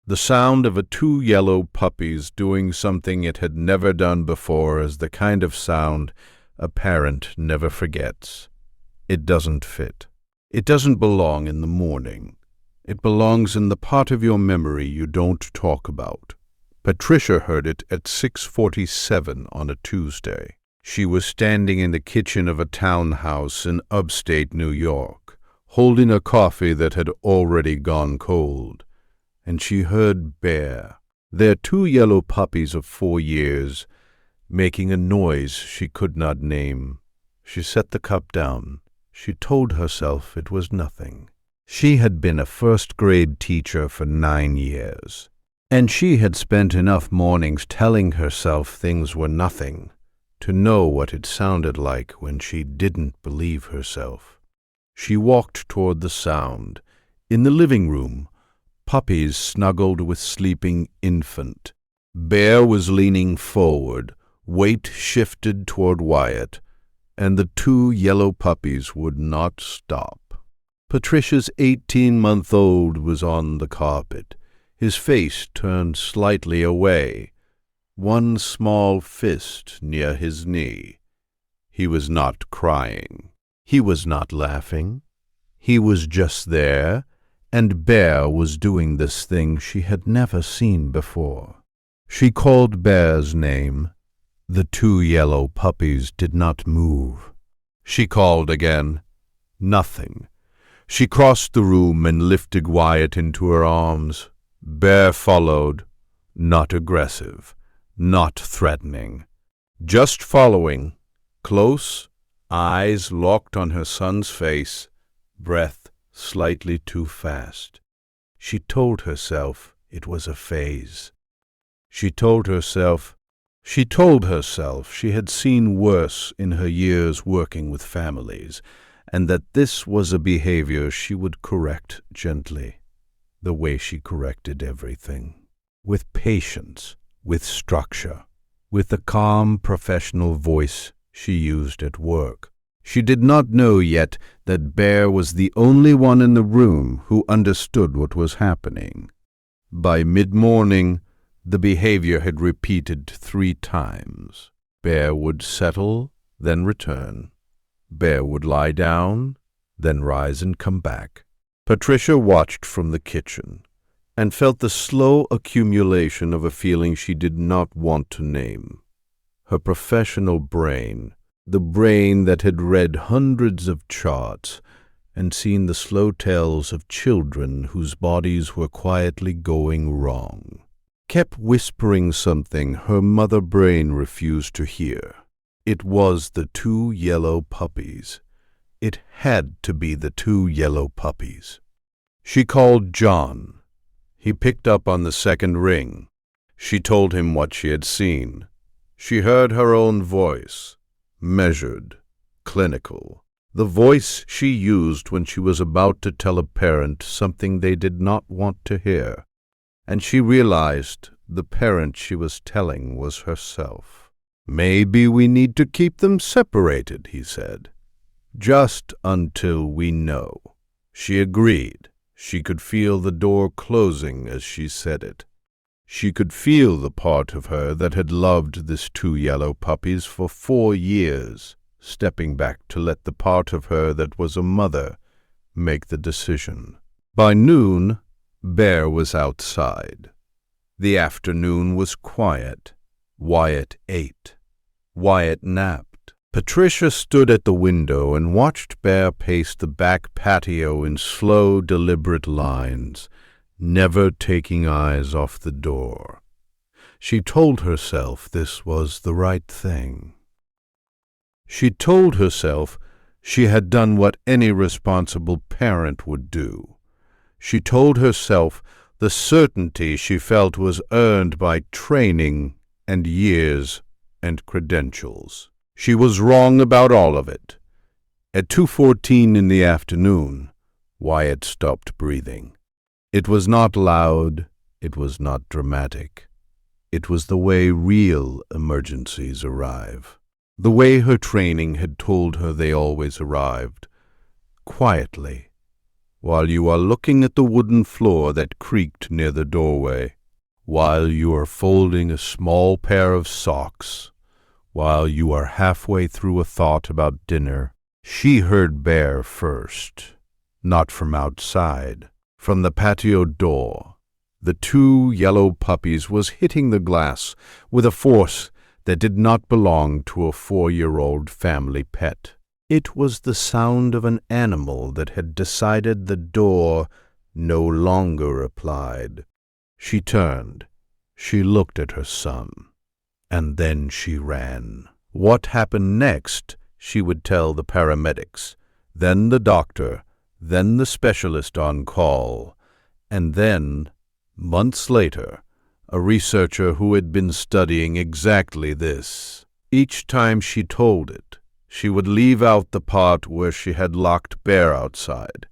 The sound of two yellow puppies doing something it had never done before is the kind of sound a parent never forgets. It doesn't fit. It doesn't belong in the morning. It belongs in the part of your memory you don't talk about. Patricia heard it at 6:47 on a Tuesday. She was standing in the kitchen of a townhouse in upstate New York, holding a coffee that had already gone cold, and she heard Bear, their two yellow puppies of 4 years, making a noise she could not name. She set the cup down. She told herself it was nothing. She had been a first-grade teacher for 9 years, and she had spent enough mornings telling herself things were nothing to know what it sounded like when she didn't believe herself. She walked toward the sound. In the living room, puppies snuggled with sleeping infant. Bear was leaning forward, weight shifted toward Wyatt, and the two yellow puppies would not stop. Patricia's 18-month-old was on the carpet, his face turned slightly away, one small fist near his knee. He was not crying. He was not laughing. He was just there, and Bear was doing this thing she had never seen before. She called Bear's name. The two yellow puppies did not move. She called again. Nothing. She crossed the room and lifted Wyatt into her arms. Bear followed, not aggressive, not threatening, just following, close, eyes locked on her son's face, breath slightly too fast. She told herself it was a phase. She told herself she had seen worse in her years working with families, and that this was a behavior she would correct gently, the way she corrected everything, with patience, with structure, with the calm professional voice she used at work. She did not know yet that Bear was the only one in the room who understood what was happening. By mid-morning, the behavior had repeated 3 times. Bear would settle, then return. Bear would lie down, then rise and come back. Patricia watched from the kitchen and felt the slow accumulation of a feeling she did not want to name. Her professional brain, the brain that had read hundreds of charts and seen the slow tales of children whose bodies were quietly going wrong, kept whispering something her mother brain refused to hear. It was the two yellow puppies. It had to be the two yellow puppies. She called John. He picked up on the second ring. She told him what she had seen. She heard her own voice, measured, clinical, the voice she used when she was about to tell a parent something they did not want to hear, and she realized the parent she was telling was herself. "Maybe we need to keep them separated," he said. "Just until we know." She agreed. She could feel the door closing as she said it. She could feel the part of her that had loved this two yellow puppies for 4 years, stepping back to let the part of her that was a mother make the decision. By noon, Bear was outside. The afternoon was quiet. Wyatt ate. Wyatt napped. Patricia stood at the window and watched Bear pace the back patio in slow, deliberate lines, never taking eyes off the door. She told herself this was the right thing. She told herself she had done what any responsible parent would do. She told herself the certainty she felt was earned by training and years and credentials. She was wrong about all of it. At 2:14 in the afternoon, Wyatt stopped breathing. It was not loud, it was not dramatic. It was the way real emergencies arrive. The way her training had told her they always arrived. Quietly, while you are looking at the wooden floor that creaked near the doorway, while you are folding a small pair of socks, while you are halfway through a thought about dinner, she heard Bear first, not from outside, from the patio door. The 2 yellow puppies was hitting the glass with a force that did not belong to a 4-year-old family pet. It was the sound of an animal that had decided the door no longer applied. She turned. She looked at her son. And then she ran. What happened next, she would tell the paramedics, then the doctor, then the specialist on call, and then, months later, a researcher who had been studying exactly this. Each time she told it, she would leave out the part where she had locked Bear outside.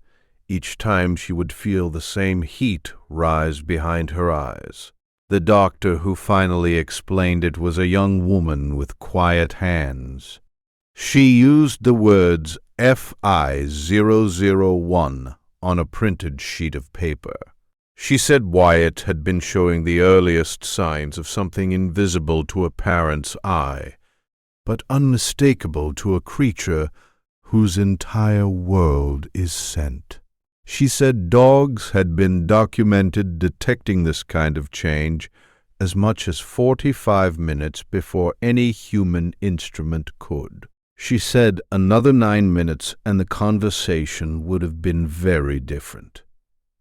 Each time she would feel the same heat rise behind her eyes. The doctor who finally explained it was a young woman with quiet hands. She used the words FI001 on a printed sheet of paper. She said Wyatt had been showing the earliest signs of something invisible to a parent's eye, but unmistakable to a creature whose entire world is scent. She said dogs had been documented detecting this kind of change as much as 45 minutes before any human instrument could. She said another 9 minutes and the conversation would have been very different.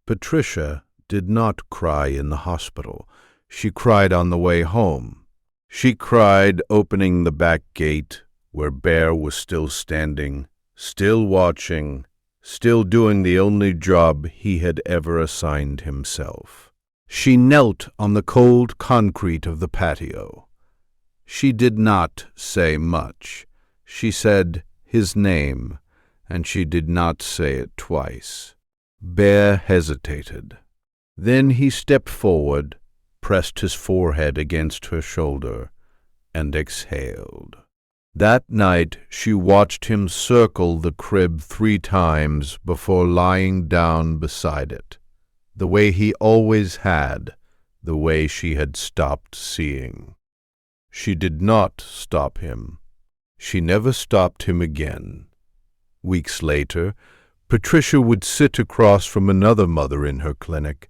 Patricia did not cry in the hospital. She cried on the way home. She cried opening the back gate where Bear was still standing, still watching, still doing the only job he had ever assigned himself. She knelt on the cold concrete of the patio. She did not say much. She said his name, and she did not say it twice. Bear hesitated. Then he stepped forward, pressed his forehead against her shoulder, and exhaled. That night she watched him circle the crib 3 times before lying down beside it, the way he always had, the way she had stopped seeing. She did not stop him. She never stopped him again. Weeks later, Patricia would sit across from another mother in her clinic,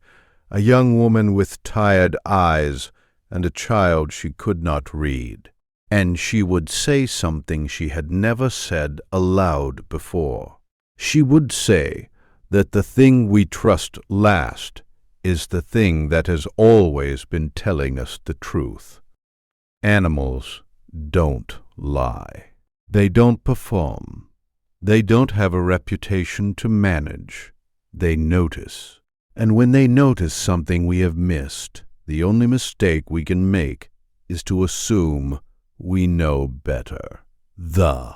a young woman with tired eyes and a child she could not read, and she would say something she had never said aloud before. She would say that the thing we trust last is the thing that has always been telling us the truth. Animals don't lie. They don't perform. They don't have a reputation to manage. They notice. And when they notice something we have missed, the only mistake we can make is to assume we know better. The